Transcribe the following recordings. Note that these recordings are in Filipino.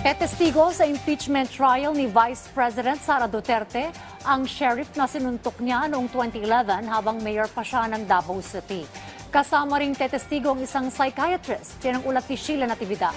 Testigo sa impeachment trial ni Vice President Sara Duterte ang sheriff na sinuntok niya noong 2011 habang mayor pa siya ng Davao City. Kasama ring tetestigo ang isang psychiatrist. Yan ang ulat ni Sheila Natividad.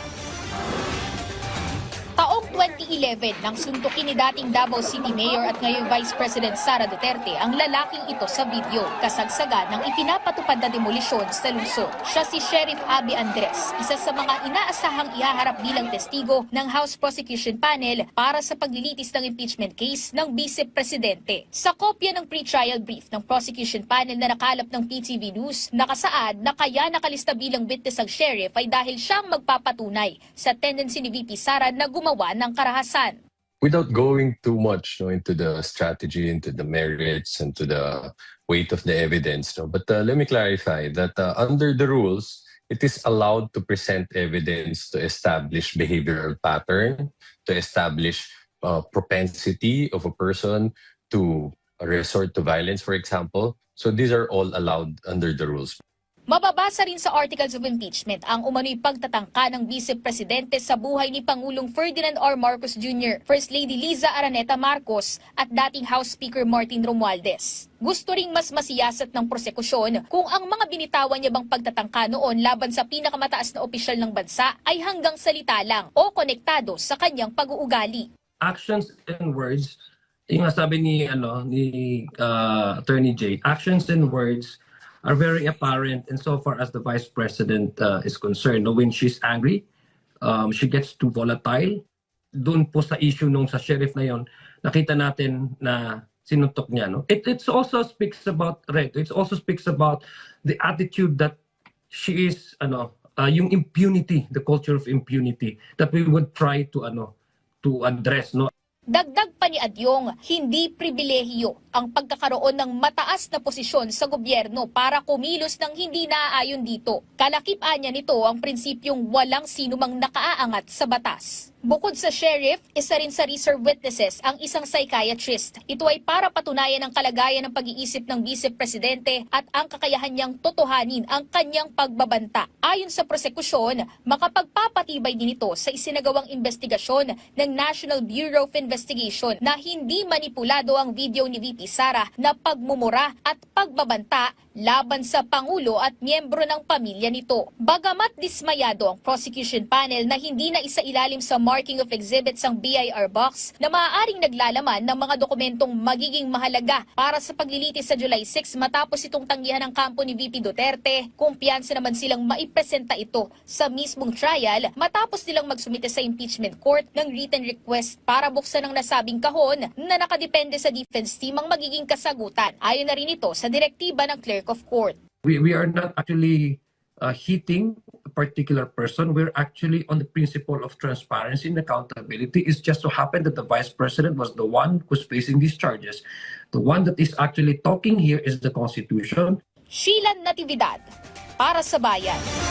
Taong 2011 nang suntukin ni dating Davao City Mayor at ngayong Vice President Sara Duterte ang lalaking ito sa video, kasagsagan ng ipinapatupad na demolisyon sa lungsod. Siya si Sheriff Abby Andres, isa sa mga inaasahang ihaharap bilang testigo ng House Prosecution Panel para sa paglilitis ng impeachment case ng Vice Presidente. Sa kopya ng pre-trial brief ng Prosecution Panel na nakalap ng PTV News, nakasaad na kaya nakalista bilang witness ang sheriff ay dahil siyang magpapatunay sa tendency ni VP Sara na gumawa ng karahasan. Without going too much into the strategy, into the merits, and to the weight of the evidence, but let me clarify that under the rules, it is allowed to present evidence to establish behavioral pattern, to establish propensity of a person to resort to violence, for example. So these are all allowed under the rules. Mababasa rin sa Articles of Impeachment ang umano'y pagtatangka ng Vice Presidente sa buhay ni Pangulong Ferdinand R. Marcos Jr., First Lady Liza Araneta Marcos at dating House Speaker Martin Romualdez. Gusto ring mas masiyasat ng prosekusyon kung ang mga binitawan niya bang pagtatangka noon laban sa pinakamataas na opisyal ng bansa ay hanggang salita lang o konektado sa kanyang pag-uugali. Actions and words, yung sabi ni Attorney Jay, actions and words are very apparent insofar as the Vice President is concerned. When she's angry, she gets too volatile. Doon po sa issue nung sa sheriff na yon, nakita natin na sinuntok niya. It also speaks about It also speaks about the attitude that she is yung impunity, the culture of impunity that we would try to address. Dagdag pa ni Adyong, hindi pribilehiyo ang pagkakaroon ng mataas na posisyon sa gobyerno para kumilos ng hindi naaayon dito. Kalakip-an niya nito ang prinsipyong walang sinumang nakaaangat sa batas. Bukod sa sheriff, isa rin sa reserve witnesses ang isang psychiatrist. Ito ay para patunayan ang kalagayan ng pag-iisip ng Vice Presidente at ang kakayahan niyang totohanin ang kanyang pagbabanta. Ayon sa prosekusyon, makapagpapatibay din ito sa isinagawang investigasyon ng National Bureau of Investigation na hindi manipulado ang video ni VP Sara na pagmumura at pagbabanta laban sa Pangulo at miyembro ng pamilya nito. Bagamat dismayado ang prosecution panel na hindi na isailalim sa marking of exhibits ang BIR box na maaaring naglalaman ng mga dokumentong magiging mahalaga para sa paglilitis sa July 6 matapos itong tanggihan ng kampo ni VP Duterte, kumpiyansa naman silang maipresenta ito sa mismong trial matapos nilang magsumite sa impeachment court ng written request para buksan ang nasabing kahon na nakadepende sa defense team ang magiging kasagutan. Ayon na rin ito sa direktiba ng clerk of court. We are not actually hitting a particular person. We're actually on the principle of transparency and accountability. It's just so happened that the Vice President was the one who's facing these charges. The one that is actually talking here is the Constitution. Sheila Natividad, para sa Bayan.